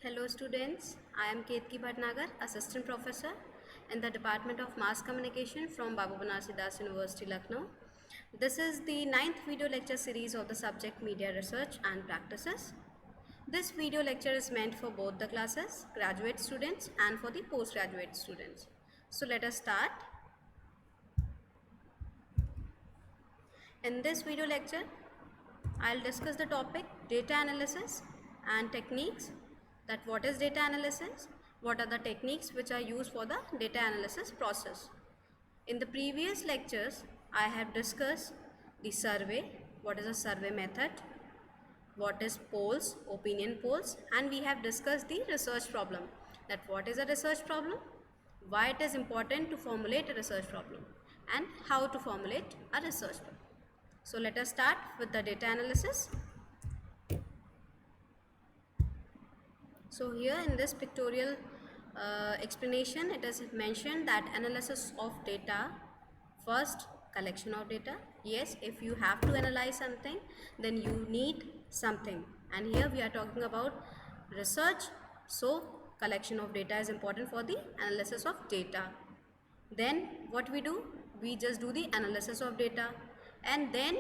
Hello students, I am Ketki Bhatnagar, Assistant Professor in the Department of Mass Communication from Babu Banarsi Das University, Lucknow. This is the 9th video lecture series of the subject Media Research and Practices. This video lecture is meant for both the classes, graduate students and for the postgraduate students. So let us start. In this video lecture, I'll discuss the topic data analysis and techniques. That what is data analysis, what are the techniques which are used for the data analysis process. In the previous lectures, I have discussed the survey, what is a survey method, what is polls, opinion polls, and we have discussed the research problem. That what is a research problem, why it is important to formulate a research problem, and how to formulate a research problem. So let us start with the data analysis. So here in this pictorial explanation, it is mentioned that analysis of data, first collection of data. Yes, if you have to analyze something, then you need something, and here we are talking about research. So collection of data is important for the analysis of data. Then what we do, we just do the analysis of data, and then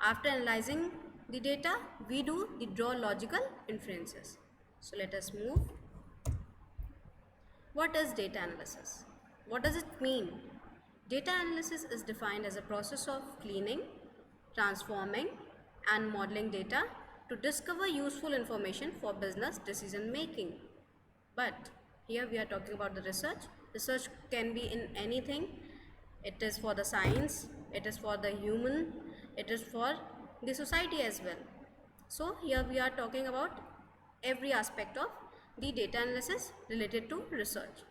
after analyzing the data, we draw logical inferences. So let us move. What is data analysis? What does it mean? Data analysis is defined as a process of cleaning, transforming and modeling data to discover useful information for business decision making. But here we are talking about the research. Research can be in anything. It is for the science, it is for the human, it is for the society as well. So here we are talking about every aspect of the data analysis related to research.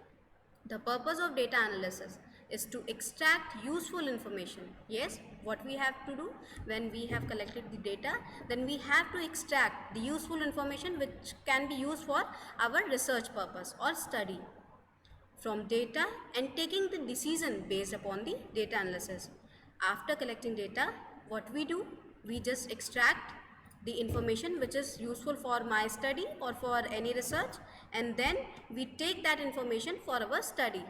The purpose of data analysis is to extract useful information. Yes, what we have to do when we have collected the data, then we have to extract the useful information which can be used for our research purpose or study from data and taking the decision based upon the data analysis. After collecting data, what we do, we just extract the information which is useful for my study or for any research, and then we take that information for our study.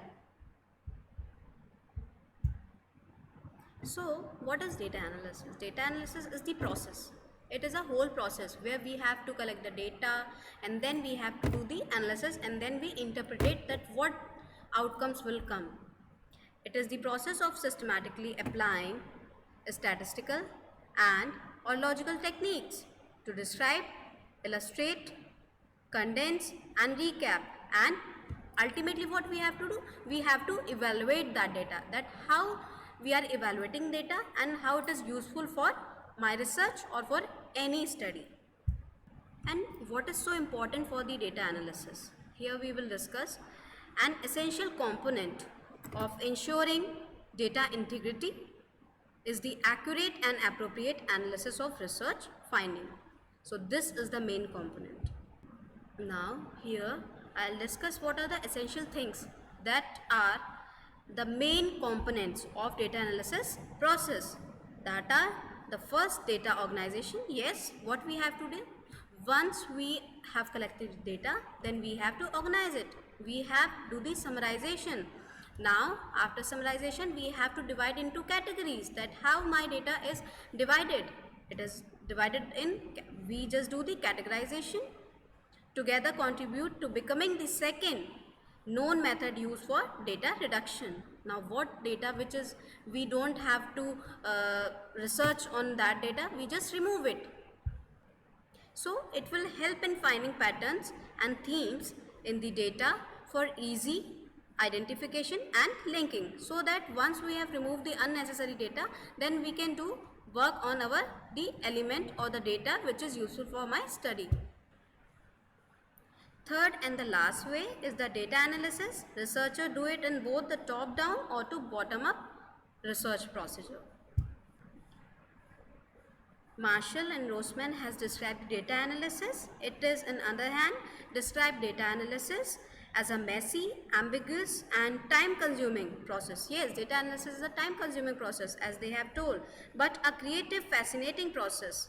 So what is data analysis? Data analysis is the process. It is a whole process where we have to collect the data and then we have to do the analysis and then we interpret that what outcomes will come. It is the process of systematically applying statistical and or logical techniques to describe, illustrate, condense and recap, and ultimately what we have to do, we have to evaluate that data, that how we are evaluating data and how it is useful for my research or for any study. And what is so important for the data analysis? Here we will discuss an essential component of ensuring data integrity is the accurate and appropriate analysis of research finding. So this is the main component. Now here I'll discuss what are the essential things that are the main components of data analysis process. That are the first, data organization. Yes, what we have to do, once we have collected data, then we have to organize it. We have to do the summarization. Now after summarization, we have to divide into categories, that how my data is divided. It is divided in, we just do the categorization. Together contribute to becoming the second known method used for data reduction. Now what data which is we don't have to research on that data, we just remove it. So it will help in finding patterns and themes in the data for easy identification and linking, so that once we have removed the unnecessary data, then we can do work on the element or the data which is useful for my study. Third and the last way is the data analysis. Researchers do it in both the top down or to bottom up research procedure. Marshall and Roseman has described data analysis. It is, on the other hand, described data analysis as a messy, ambiguous and time-consuming process. Yes, data analysis is a time-consuming process, as they have told, but a creative, fascinating process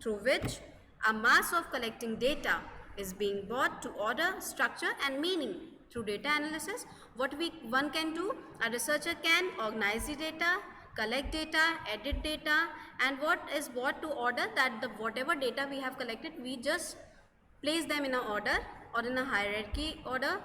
through which a mass of collecting data is being brought to order, structure and meaning. Through data analysis, what one can do, a researcher can organize the data, collect data, edit data, and what is brought to order, that the whatever data we have collected, we just place them in a order or in a hierarchy order,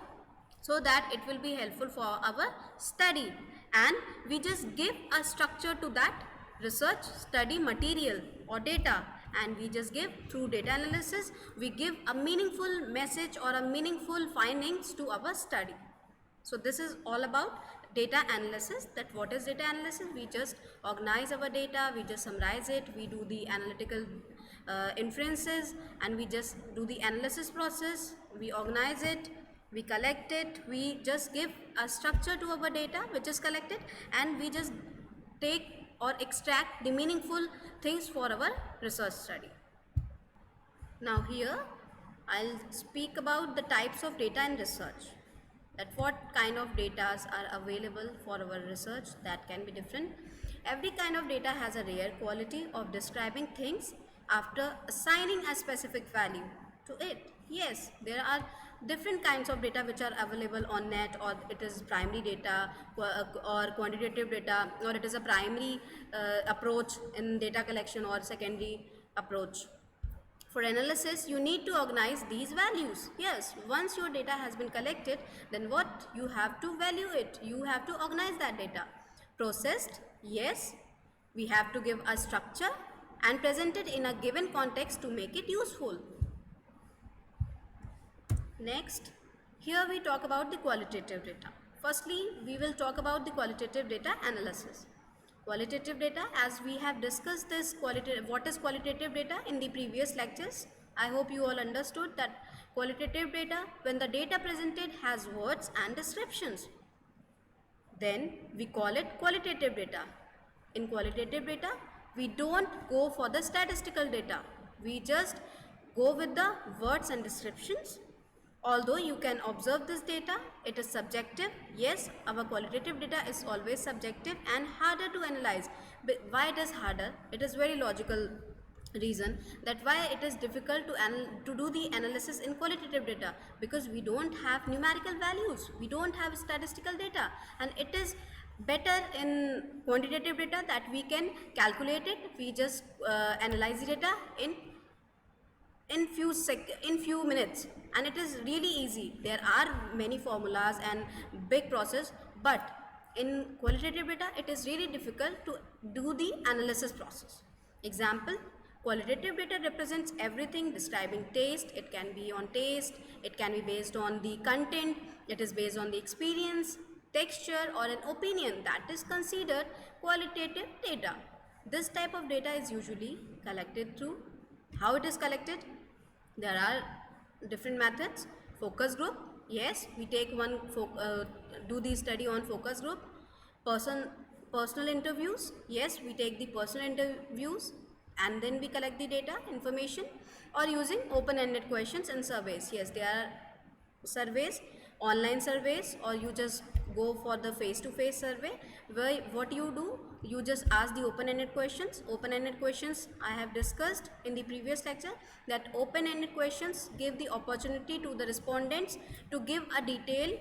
so that it will be helpful for our study, and we just give a structure to that research study material or data, and we just give, through data analysis we give a meaningful message or a meaningful findings to our study. So this is all about data analysis. That what is data analysis? We just organize our data, we just summarize it, we do the analytical inferences, and we just do the analysis process, we organize it, we collect it, we just give a structure to our data which is collected, and we just take or extract the meaningful things for our research study. Now here I'll speak about the types of data in research, that what kind of data are available for our research, that can be different. Every kind of data has a rare quality of describing things after assigning a specific value to it. Yes, there are different kinds of data which are available on net, or it is primary data or quantitative data, or it is a primary approach in data collection or secondary approach. For analysis, you need to organize these values. Yes, once your data has been collected, then what? You have to value it. You have to organize that data. Processed, yes, we have to give a structure and present it in a given context to make it useful. Next, here we talk about the qualitative data. Firstly, we will talk about the qualitative data analysis. Qualitative data, as we have discussed this what is qualitative data in the previous lectures. I hope you all understood that qualitative data, when the data presented has words and descriptions, then we call it qualitative data. In qualitative data, we don't go for the statistical data. We just go with the words and descriptions. Although you can observe this data, it is subjective. Yes, our qualitative data is always subjective and harder to analyze. But why it is harder? It is very logical reason that why it is difficult to do the analysis in qualitative data, because we don't have numerical values, we don't have statistical data, and it is better in quantitative data that we can calculate it. We just analyze the data in few minutes, and it is really easy. There are many formulas and big process, but in qualitative data it is really difficult to do the analysis process. Example, qualitative data represents everything describing taste. It can be on taste, it can be based on the content, it is based on the experience, texture or an opinion. That is considered qualitative data. This type of data is usually collected through, how it is collected? There are different methods. Focus group, yes, we take do the study on focus group. Personal interviews, yes, we take the personal interviews and then we collect the data information. Or using open-ended questions and surveys. Yes, there are surveys, online surveys, or you just go for the face-to-face survey, where what you do, you just ask the open-ended questions. Open-ended questions I have discussed in the previous lecture, that open-ended questions give the opportunity to the respondents to give a detailed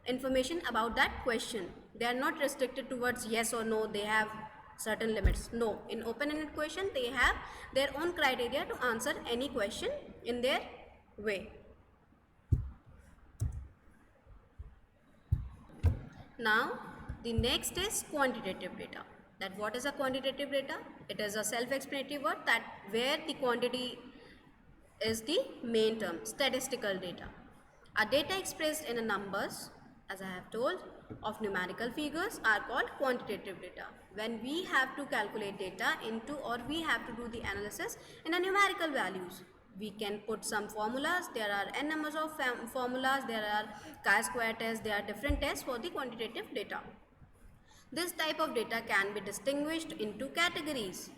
information about that question. They are not restricted towards yes or no, they have certain limits. No, in open-ended question they have their own criteria to answer any question in their way. Now the next is quantitative data. That what is a quantitative data? It is a self-explanatory word, that where the quantity is the main term. Statistical data. A data expressed in a numbers, as I have told, of numerical figures are called quantitative data. When we have to calculate data into, or we have to do the analysis in a numerical values, we can put some formulas. There are n numbers of formulas, there are chi-square tests, there are different tests for the quantitative data. This type of data can be distinguished into categories,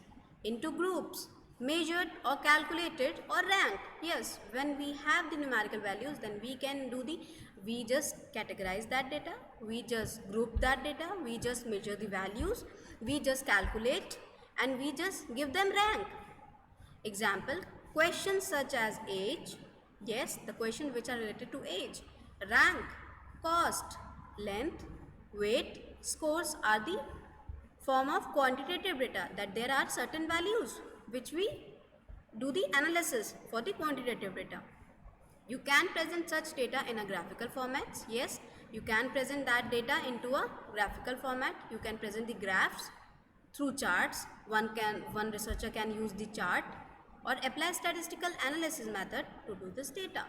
into groups, measured or calculated or ranked. Yes, when we have the numerical values, then we can do we just categorize that data, we just group that data, we just measure the values, we just calculate, and we just give them rank. Example, questions such as age, Yes, the question which are related to age, rank, cost, length, weight, scores are the form of quantitative data, that there are certain values which we do the analysis for the quantitative data. You can present such data in a graphical format. Yes, you can present that data into a graphical format. You can present the graphs through charts. One researcher can use the chart or apply statistical analysis method to do this data.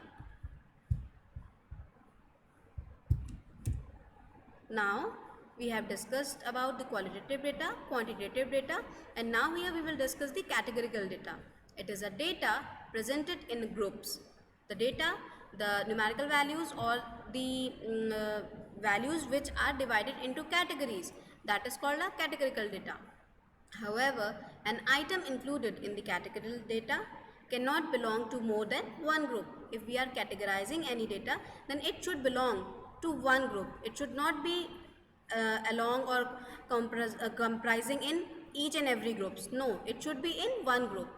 Now we have discussed about the qualitative data, quantitative data, and now here we will discuss the categorical data. It is a data presented in groups. The data, the numerical values or the values which are divided into categories, that is called a categorical data. However, an item included in the categorical data cannot belong to more than one group. If we are categorizing any data, then it should belong to one group. It should not be along or comprising in each and every groups. No, it should be in one group.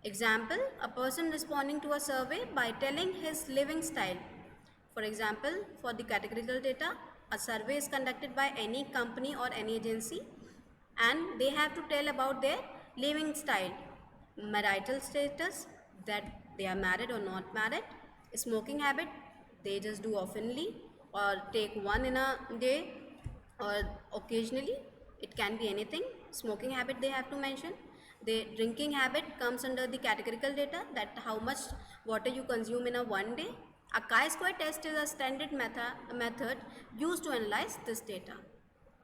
Example, a person responding to a survey by telling his living style. For example, for the categorical data, a survey is conducted by any company or any agency and they have to tell about their living style, marital status, that they are married or not married, smoking habit, they just do oftenly or take one in a day or occasionally, it can be anything. Smoking habit they have to mention. The drinking habit comes under the categorical data, that how much water you consume in a one day. A chi-square test is a standard method used to analyze this data.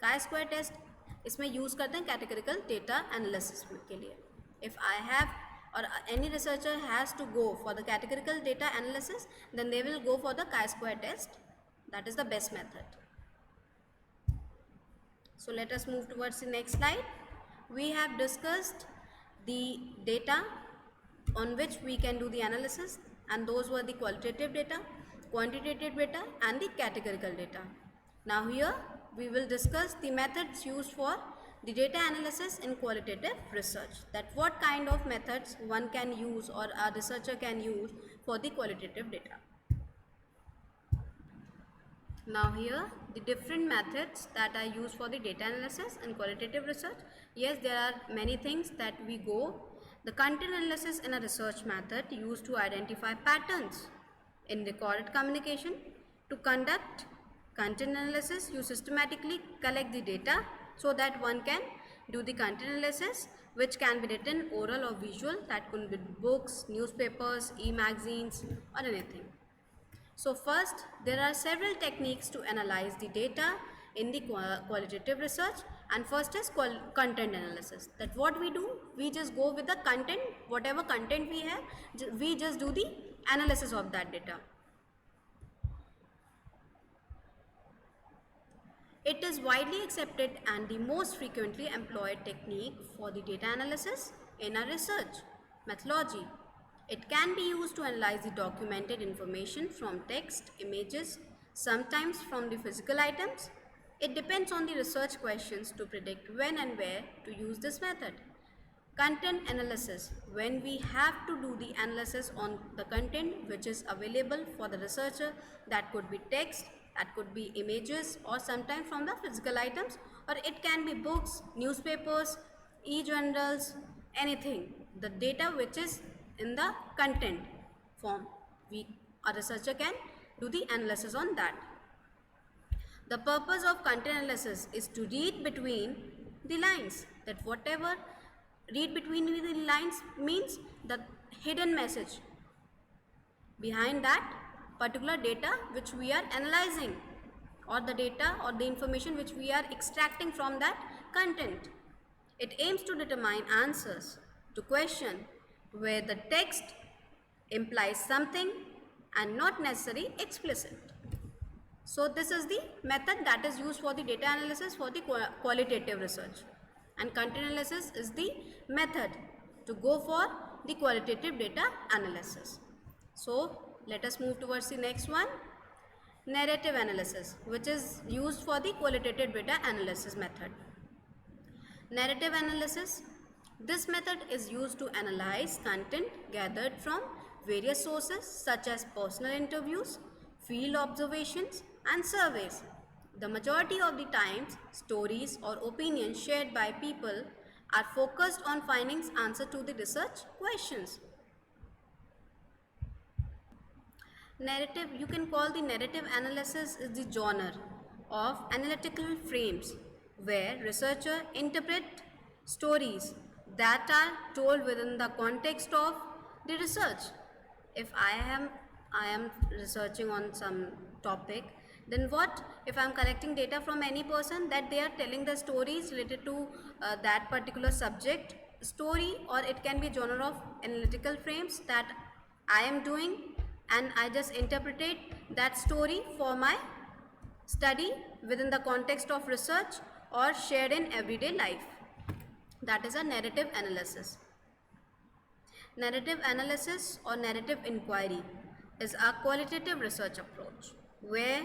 chi-square test इसमें use करते हैं categorical data analysis के लिए. If I have or any researcher has to go for the categorical data analysis, then they will go for the chi-square test. That is the best method. So let us move towards the next slide. We have discussed the data on which we can do the analysis, and those were the qualitative data, quantitative data and the categorical data. Now here we will discuss the methods used for the data analysis in qualitative research, that what kind of methods one can use or a researcher can use for the qualitative data. Now here the different methods that are used for the data analysis and qualitative research. Yes, there are many things that we go. The content analysis in a research method used to identify patterns in recorded communication. To conduct content analysis, you systematically collect the data so that one can do the content analysis, which can be written, oral or visual, that could be books, newspapers, e-magazines or anything. So first, there are several techniques to analyze the data in the qualitative research, and first is content analysis. That what we do, we just go with the content, whatever content we have, we just do the analysis of that data. It is widely accepted and the most frequently employed technique for the data analysis in a research methodology. It can be used to analyze the documented information from text, images, sometimes from the physical items. It depends on the research questions to predict when and where to use this method. Content analysis, when we have to do the analysis on the content which is available for the researcher, that could be text, that could be images or sometimes from the physical items, or it can be books, newspapers, e-journals, anything. The data which is in the content form, a researcher can do the analysis on that. The purpose of content analysis is to read between the lines, that whatever read between the lines means the hidden message behind that particular data which we are analyzing, or the data or the information which we are extracting from that content. It aims to determine answers to question where the text implies something and not necessarily explicit. So this is the method that is used for the data analysis for the qualitative research, and content analysis is the method to go for the qualitative data analysis. So let us move towards the next one, narrative analysis, which is used for the qualitative data analysis method. Narrative analysis, this method is used to analyze content gathered from various sources such as personal interviews, field observations, and surveys. The majority of the times, stories or opinions shared by people are focused on finding answer to the research questions. Narrative, you can call the narrative analysis is the genre of analytical frames where researchers interpret stories that are told within the context of the research. If I am researching on some topic, then what if I am collecting data from any person that they are telling the stories related to that particular subject story, or it can be genre of analytical frames that I am doing, and I just interpretate that story for my study within the context of research or shared in everyday life. That is a narrative analysis. Narrative analysis or narrative inquiry is a qualitative research approach where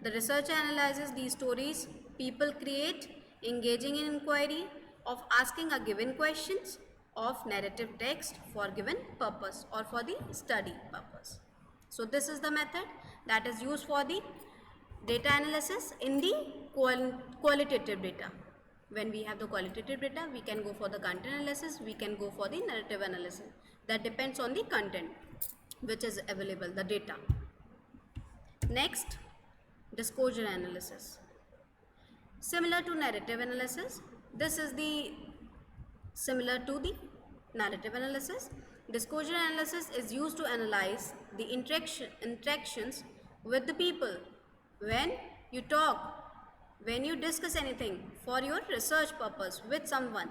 the researcher analyzes these stories people create, engaging in inquiry of asking a given questions of narrative text for given purpose or for the study purpose. So this is the method that is used for the data analysis in the qualitative data. When we have the qualitative data, we can go for the content analysis, we can go for the narrative analysis. That depends on the content which is available, the data. Next, disclosure analysis. Similar to narrative analysis, this is the similar to the narrative analysis. Disclosure analysis is used to analyze the interactions with the people when you talk, when you discuss anything for your research purpose with someone.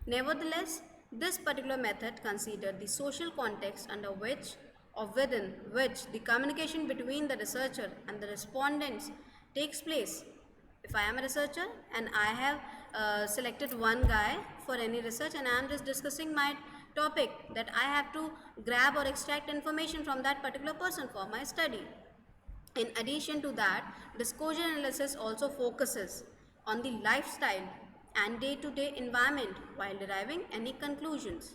Nevertheless, this particular method considers the social context under which or within which the communication between the researcher and the respondents takes place. If I am a researcher and I have selected one guy for any research and I am just discussing my topic, that I have to grab or extract information from that particular person for my study. In addition to that, disclosure analysis also focuses on the lifestyle and day-to-day environment while deriving any conclusions.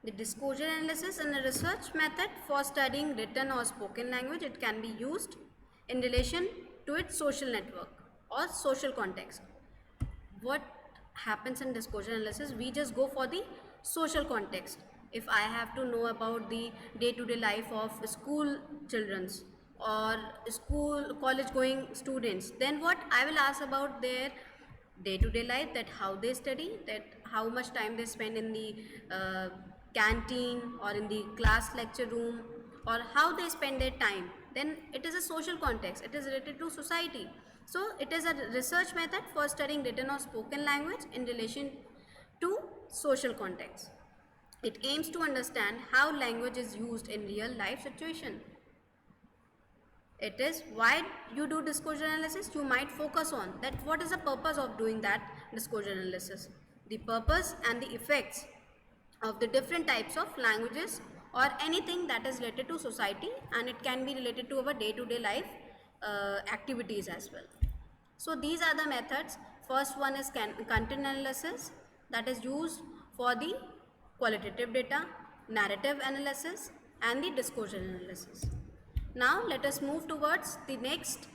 The disclosure analysis is a research method for studying written or spoken language. It can be used in relation to its social network or social context. What happens in disclosure analysis? We just go for the social context. If I have to know about the day-to-day life of school children's or school college going students, then what I will ask about their day-to-day life, that how they study, that how much time they spend in the canteen or in the class lecture room, or how they spend their time. Then it is a social context, it is related to society. So it is a research method for studying written or spoken language in relation to social context. It aims to understand how language is used in real life situation. It is why you do disclosure analysis. You might focus on that what is the purpose of doing that disclosure analysis, the purpose and the effects of the different types of languages or anything that is related to society, and it can be related to our day-to-day life activities as well. So these are the methods. First one is content analysis, that is used for the qualitative data, narrative analysis and the disclosure analysis. Now let us move towards the next,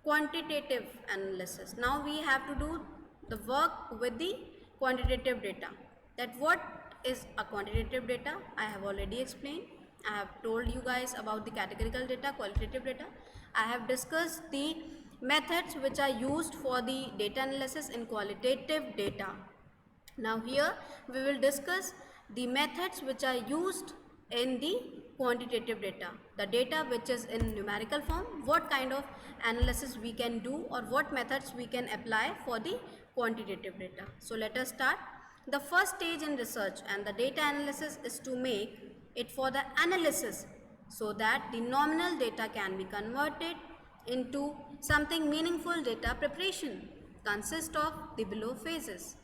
quantitative analysis. Now we have to do the work with the quantitative data. That what is a quantitative data? I have already explained. I have told you guys about the categorical data, qualitative data. I have discussed the methods which are used for the data analysis in qualitative data. Now here we will discuss the methods which are used in the quantitative data, the data which is in numerical form, what kind of analysis we can do or what methods we can apply for the quantitative data. So let us start. The first stage in research and the data analysis is to make it for the analysis so that the nominal data can be converted into something meaningful. Data preparation consists of the below phases.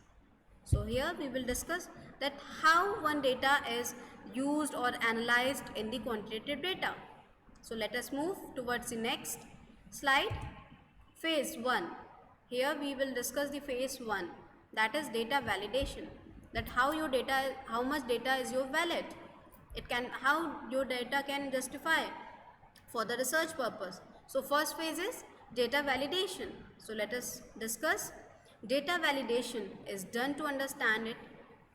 So here we will discuss that how one data is used or analyzed in the quantitative data. So let us move towards the next slide. Phase 1. Here we will discuss the phase 1, that is data validation. that how much data is your valid. How your data can justify for the research purpose. So first phase is data validation. So let us discuss. Data validation is done to understand it.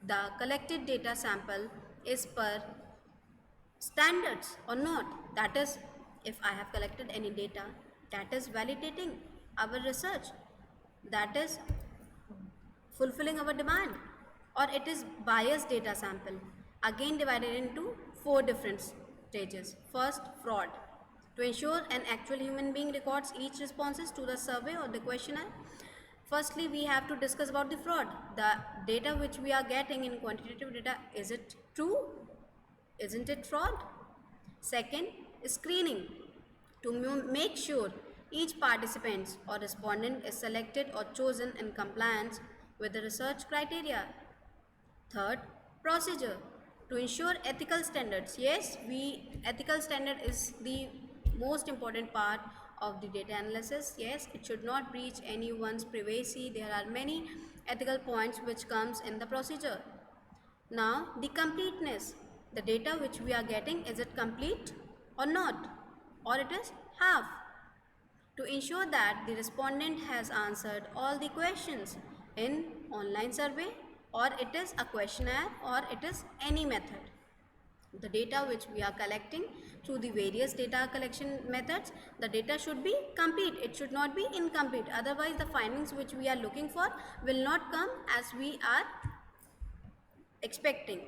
The collected data sample is per standards or not. That is, if I have collected any data, that is validating our research, that is fulfilling our demand, or it is biased data sample, again divided into four different stages. First, fraud. To ensure an actual human being records each responses to the survey or the questionnaire, firstly we have to discuss about the fraud. The data which we are getting in quantitative data, is it true? Isn't it fraud? Second, screening. To make sure each participant or respondent is selected or chosen in compliance with the research criteria. Third, procedure. To ensure ethical standards. Yes, ethical standard is the most important part of the data analysis. Yes, it should not breach anyone's privacy. There are many ethical points which comes in the procedure. Now, the completeness. The data which we are getting, is it complete or not? Or it is half? To ensure that the respondent has answered all the questions in online survey, or it is a questionnaire, or it is any method. The data which we are collecting through the various data collection methods, the data should be complete. It should not be incomplete. Otherwise, the findings which we are looking for will not come as we are expecting.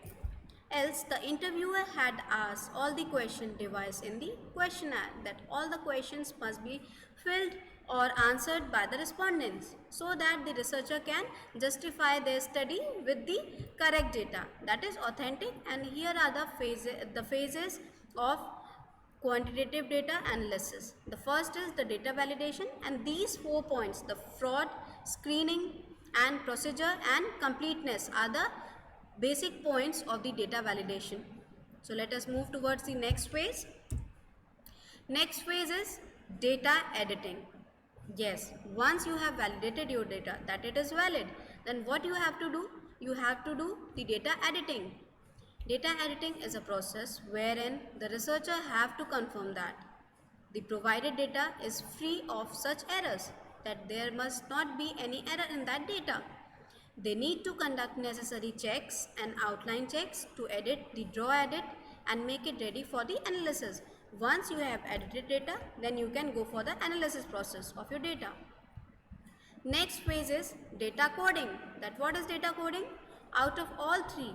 Else, the interviewer had asked all the question devised in the questionnaire, that all the questions must be filled or answered by the respondents, so that the researcher can justify their study with the correct data, that is authentic. And here are the phases of quantitative data analysis. The first is the data validation, and these 4 points, the fraud, screening, and procedure and completeness, are the basic points of the data validation. So let us move towards the next phase. Next phase is data editing. Yes, once you have validated your data that it is valid, then what you have to do? You have to do the data editing. Data editing is a process wherein the researcher have to confirm that the provided data is free of such errors, that there must not be any error in that data. They need to conduct necessary checks and outline checks to edit the draw edit and make it ready for the analysis. Once you have edited data, then you can go for the analysis process of your data. Next phase is data coding. That what is data coding? Out of all three,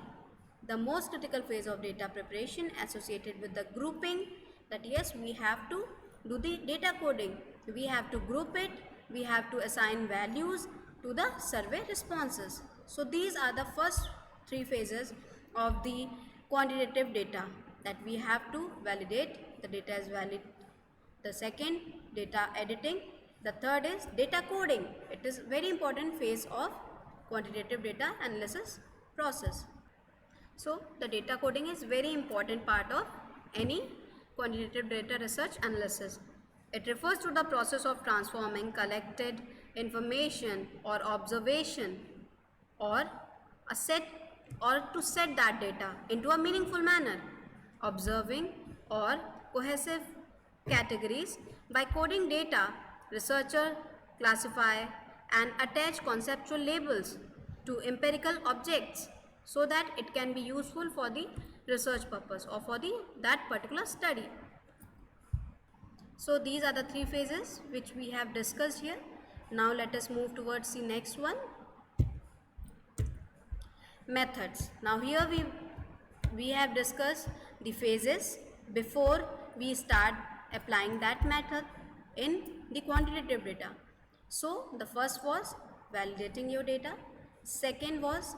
the most critical phase of data preparation associated with the grouping, that yes, we have to do the data coding. We have to group it, we have to assign values to the survey responses. So these are the first three phases of the quantitative data, that we have to validate the data is valid. The second, data editing. The third is data coding. It is very important phase of quantitative data analysis process. So the data coding is very important part of any quantitative data research analysis. It refers to the process of transforming collected information or observation or a set or to set that data into a meaningful manner, observing or cohesive categories. By coding data, researcher classify and attach conceptual labels to empirical objects so that it can be useful for the research purpose or for that particular study. So these are the three phases which we have discussed here. Now let us move towards the next one. Methods. Now here we have discussed the phases before we start applying that method in the quantitative data. So the first was validating your data, second was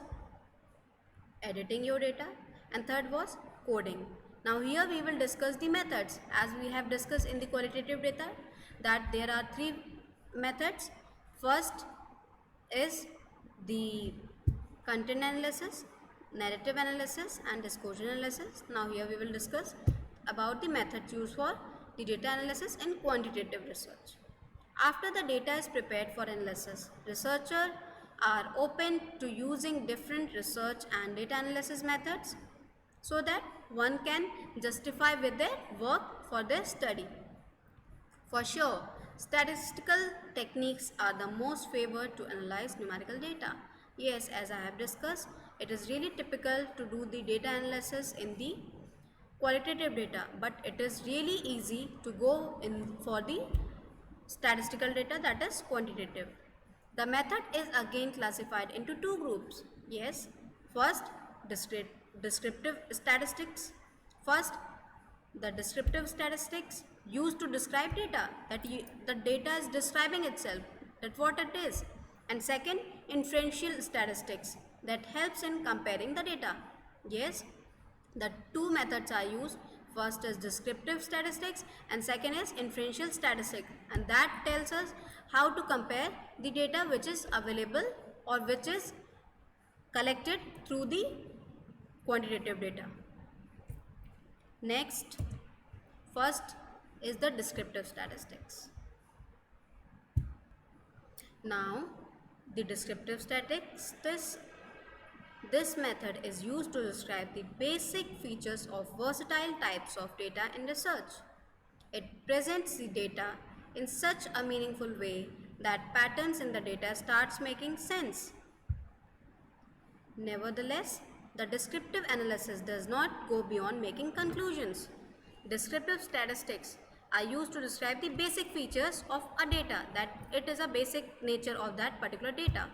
editing your data, and third was coding. Now here we will discuss the methods, as we have discussed in the qualitative data that there are three methods. First is the content analysis, narrative analysis, and disclosure analysis. Now here we will discuss about the methods used for the data analysis in quantitative research. After the data is prepared for analysis, researcher are open to using different research and data analysis methods so that one can justify with their work for their study. For sure, statistical techniques are the most favored to analyze numerical data. Yes, as I have discussed, it is really typical to do the data analysis in the qualitative data, but it is really easy to go in for the statistical data, that is quantitative. The method is again classified into two groups. Yes, first descriptive statistics. First, the descriptive statistics used to describe data, that the data is describing itself, that what it is. And second, inferential statistics that helps in comparing the data. Yes, the two methods are used. First is descriptive statistics and second is inferential statistics, and that tells us how to compare the data which is available or which is collected through the quantitative data. Next, first is the descriptive statistics. Now, the descriptive statistics, this method is used to describe the basic features of versatile types of data in research. It presents the data in such a meaningful way that patterns in the data starts making sense. Nevertheless, the descriptive analysis does not go beyond making conclusions. Descriptive statistics are used to describe the basic features of a data, that it is a basic nature of that particular data.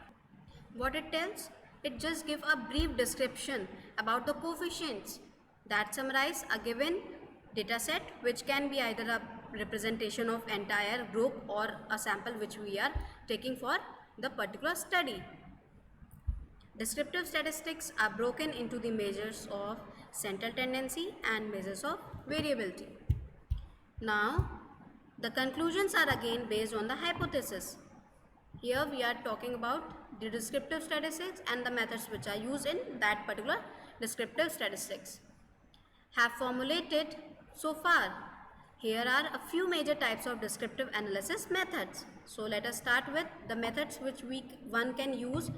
What it tells? It just gives a brief description about the coefficients that summarize a given data set, which can be either a representation of entire group or a sample which we are taking for the particular study. Descriptive statistics are broken into the measures of central tendency and measures of variability. Now, the conclusions are again based on the hypothesis. Here we are talking about the descriptive statistics and the methods which are used in that particular descriptive statistics. Have formulated so far. Here are a few major types of descriptive analysis methods. So let us start with the methods which one can use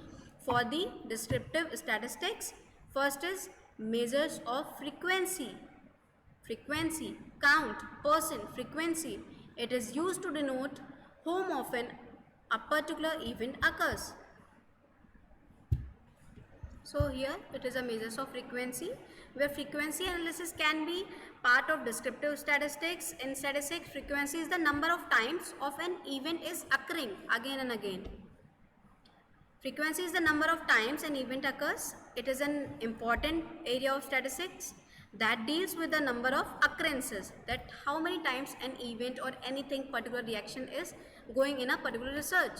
for the descriptive statistics. First is measures of frequency. Frequency, count, percent, frequency. It is used to denote how often a particular event occurs. So here it is a measures of frequency, where frequency analysis can be part of descriptive statistics. In statistics, frequency is the number of times of an event is occurring again and again. Frequency is the number of times an event occurs. It is an important area of statistics that deals with the number of occurrences, that how many times an event or anything particular reaction is going in a particular research.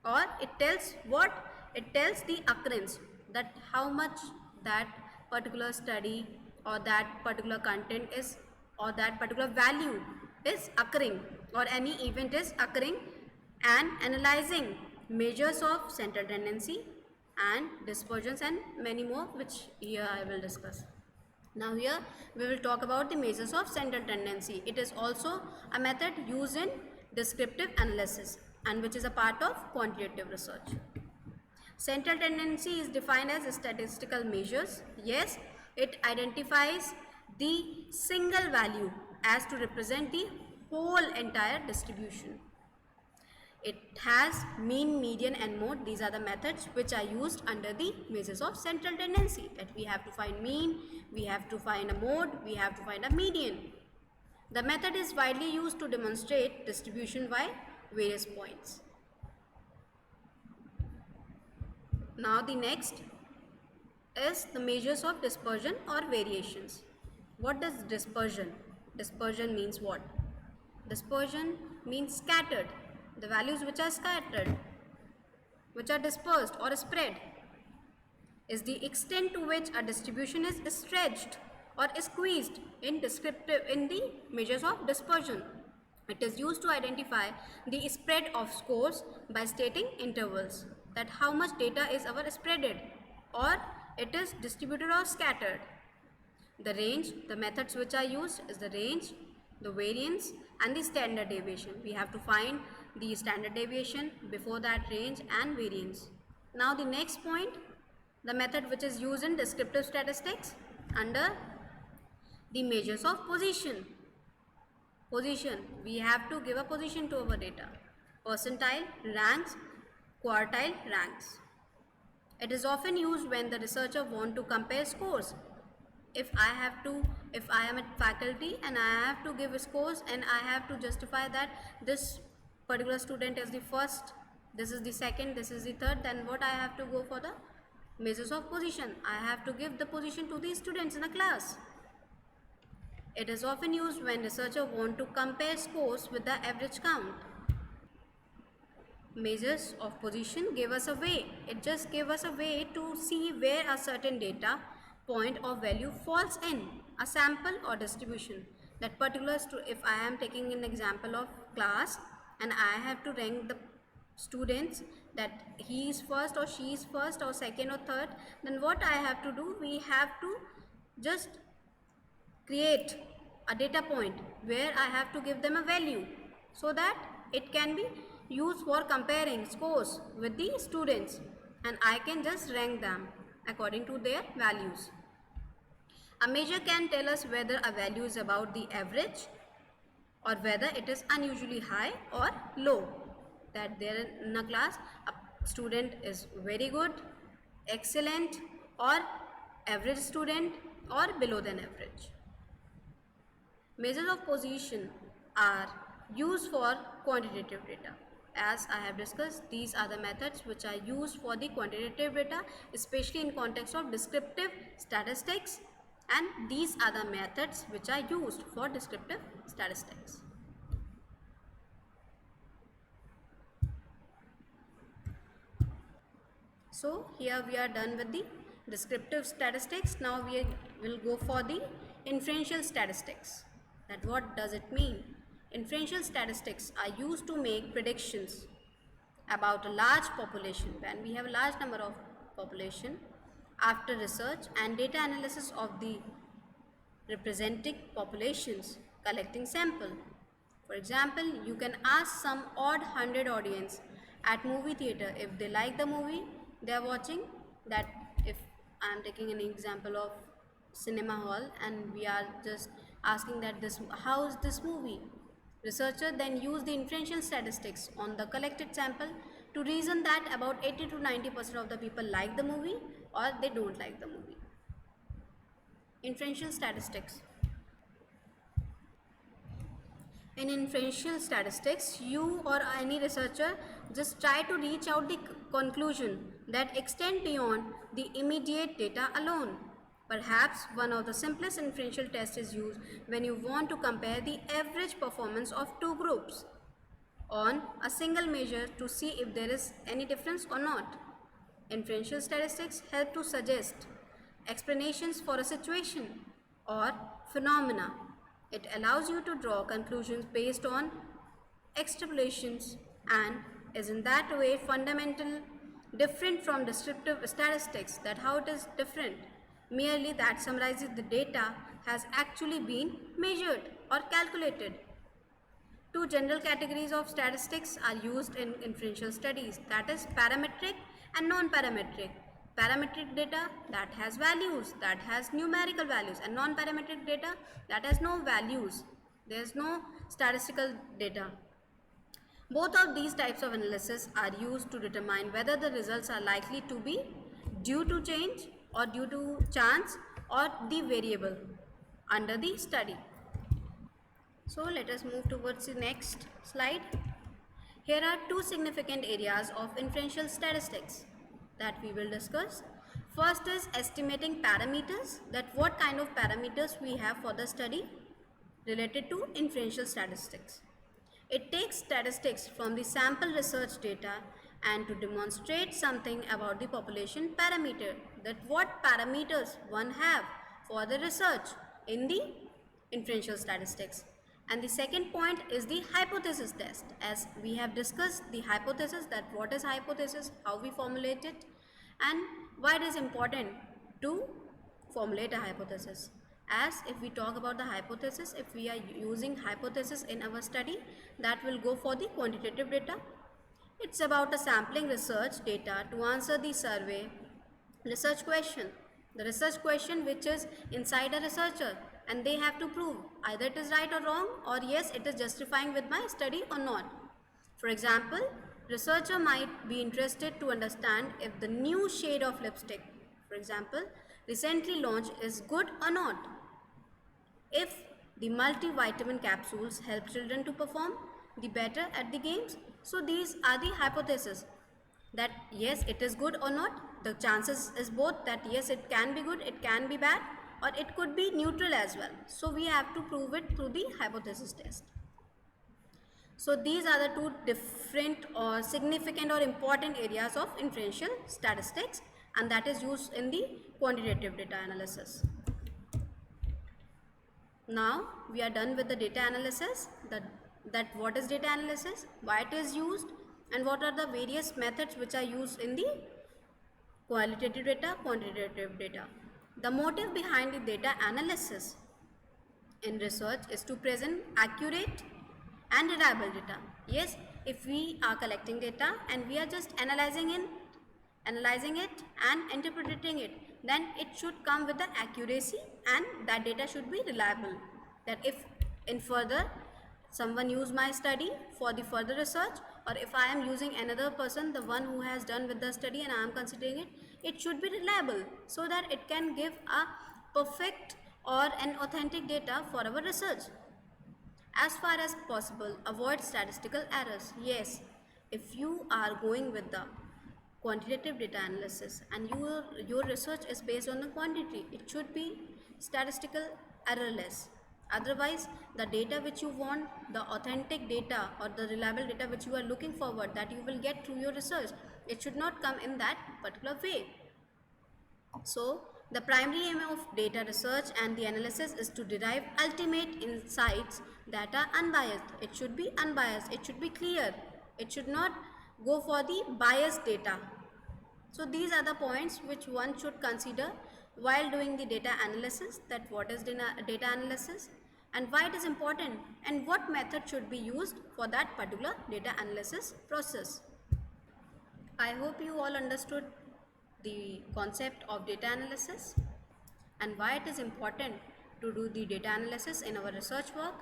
Or it tells what? It tells the occurrence, that how much that particular study or that particular content is, or that particular value is occurring, or any event is occurring, and analyzing measures of central tendency and dispersions and many more, which here I will discuss. Now here we will talk about the measures of central tendency. It is also a method used in descriptive analysis and which is a part of quantitative research. Central tendency is defined as statistical measures. Yes, it identifies the single value as to represent the whole entire distribution. It has mean, median and mode. These are the methods which are used under the measures of central tendency, that we have to find mean, we have to find a mode, we have to find a median. The method is widely used to demonstrate distribution by various points. Now the next is the measures of dispersion or variations. What does dispersion? Dispersion means what? Dispersion means scattered. The values which are scattered, which are dispersed or spread, is the extent to which a distribution is stretched or squeezed in the measures of dispersion. It is used to identify the spread of scores by stating intervals, that how much data is our spreaded, or it is distributed or scattered. The range, the methods which are used is the range, the variance and the standard deviation. We have to find the standard deviation, before that range and variance. Now the next point, the method which is used in descriptive statistics under the measures of position. Position, we have to give a position to our data. Percentile, ranks, quartile, ranks. It is often used when the researcher want to compare scores. If I am a faculty and I have to give scores and I have to justify that this particular student is the first, this is the second, this is the third, then what I have to go for the measures of position. I have to give the position to the students in a class. It is often used when researchers want to compare scores with the average count. Measures of position give us a way. It just gave us a way to see where a certain data point or value falls in a sample or distribution. That particular, if I am taking an example of class and I have to rank the students that he is first or she is first or second or third, then what I have to do, we have to just create a data point where I have to give them a value so that it can be used for comparing scores with the students and I can just rank them according to their values. A measure can tell us whether a value is about the average or whether it is unusually high or low. That there in a class a student is very good, excellent or average student or below than average. Measures of position are used for quantitative data. As I have discussed, these are the methods which are used for the quantitative data, especially in context of descriptive statistics, and these are the methods which are used for descriptive statistics. So here we are done with the descriptive statistics. Now we will go for the inferential statistics. That what does it mean? Inferential statistics are used to make predictions about a large population. When we have a large number of population, after research and data analysis of the representing populations, collecting sample. For example, you can ask some odd 100 audience at movie theater if they like the movie they are watching. That if I am taking an example of cinema hall and we are just asking that how is this movie? Researcher then use the inferential statistics on the collected sample to reason that about 80 to 90% of the people like the movie or they don't like the movie. Inferential statistics. In inferential statistics, you or any researcher just try to reach out the conclusion that extend beyond the immediate data alone. Perhaps one of the simplest inferential tests is used when you want to compare the average performance of two groups on a single measure to see if there is any difference or not. Inferential statistics help to suggest explanations for a situation or phenomena. It allows you to draw conclusions based on extrapolations and is in that way fundamental different from descriptive statistics. That how it is different, merely that summarizes the data has actually been measured or calculated. Two general categories of statistics are used in inferential studies, that is parametric and non-parametric. Parametric data that has values, that has numerical values, and non-parametric data that has no values. There is no statistical data. Both of these types of analysis are used to determine whether the results are likely to be due to change or due to chance or the variable under the study. So let us move towards the next slide. Here are two significant areas of inferential statistics that we will discuss. First is estimating parameters, that what kind of parameters we have for the study related to inferential statistics. It takes statistics from the sample research data and to demonstrate something about the population parameter, that what parameters one have for the research in the inferential statistics. And the second point is the hypothesis test. As we have discussed the hypothesis, that what is hypothesis, how we formulate it, and why it is important to formulate a hypothesis. As if we talk about the hypothesis, if we are using hypothesis in our study, that will go for the quantitative data. It's about a sampling research data to answer the survey research question. The research question which is inside a researcher, and they have to prove either it is right or wrong, or yes, it is justifying with my study or not. For example, researcher might be interested to understand if the new shade of lipstick, for example, recently launched is good or not. If the multivitamin capsules help children to perform the better at the games, so these are the hypotheses that yes, it is good or not. The chances is both that yes, it can be good, it can be bad, or it could be neutral as well. So we have to prove it through the hypothesis test. So these are the two different or significant or important areas of inferential statistics, and that is used in the quantitative data analysis. Now we are done with the data analysis, that what is data analysis, why it is used, and what are the various methods which are used in the qualitative data, quantitative data. The motive behind the data analysis in research is to present accurate and reliable data. Yes, if we are collecting data and we are just analyzing it and interpreting it, then it should come with the accuracy, and that data should be reliable. That if in further someone use my study for the further research, or if I am using another person, the one who has done with the study, and I am considering it, it should be reliable so that it can give a perfect or an authentic data for our research. As far as possible, avoid statistical errors. Yes, if you are going with the quantitative data analysis and your research is based on the quantity, it should be statistical errorless. Otherwise, the data which you want, the authentic data or the reliable data which you are looking forward, that you will get through your research, it should not come in that particular way. So, the primary aim of data research and the analysis is to derive ultimate insights that are unbiased. It should be unbiased, it should be clear, it should not go for the biased data. So, these are the points which one should consider while doing the data analysis, that what is data analysis and why it is important, and what method should be used for that particular data analysis process. I hope you all understood the concept of data analysis and why it is important to do the data analysis in our research work,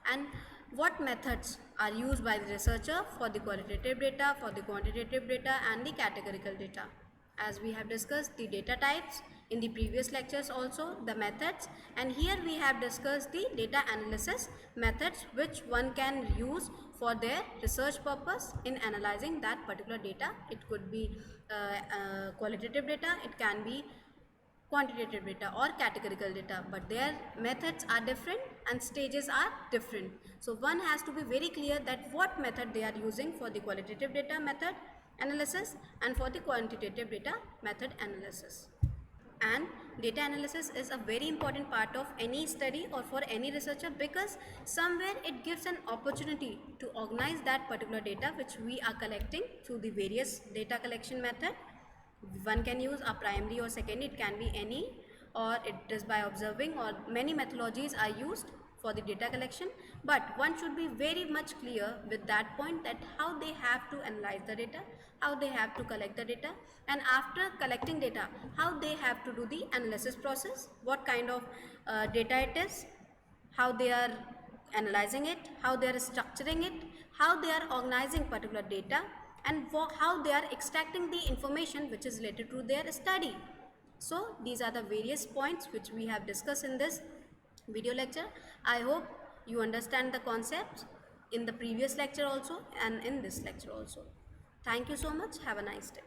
and what methods are used by the researcher for the qualitative data, for the quantitative data, and the categorical data. As we have discussed the data types in the previous lectures, also the methods, and here we have discussed the data analysis methods which one can use for their research purpose in analyzing that particular data. It could be qualitative data, it can be quantitative data or categorical data, but their methods are different and stages are different. So one has to be very clear that what method they are using for the qualitative data method analysis and for the quantitative data method analysis. And data analysis is a very important part of any study or for any researcher, because somewhere it gives an opportunity to organize that particular data which we are collecting through the various data collection method. One can use a primary or secondary, it can be any, or it is by observing, or many methodologies are used for the data collection, but one should be very much clear with that point, that how they have to analyze the data, how they have to collect the data, and after collecting data, how they have to do the analysis process, what kind of data it is, how they are analyzing it, how they are structuring it, how they are organizing particular data, and how they are extracting the information which is related to their study. So these are the various points which we have discussed in this video lecture. I hope you understand the concepts in the previous lecture also and in this lecture also. Thank you so much. Have a nice day.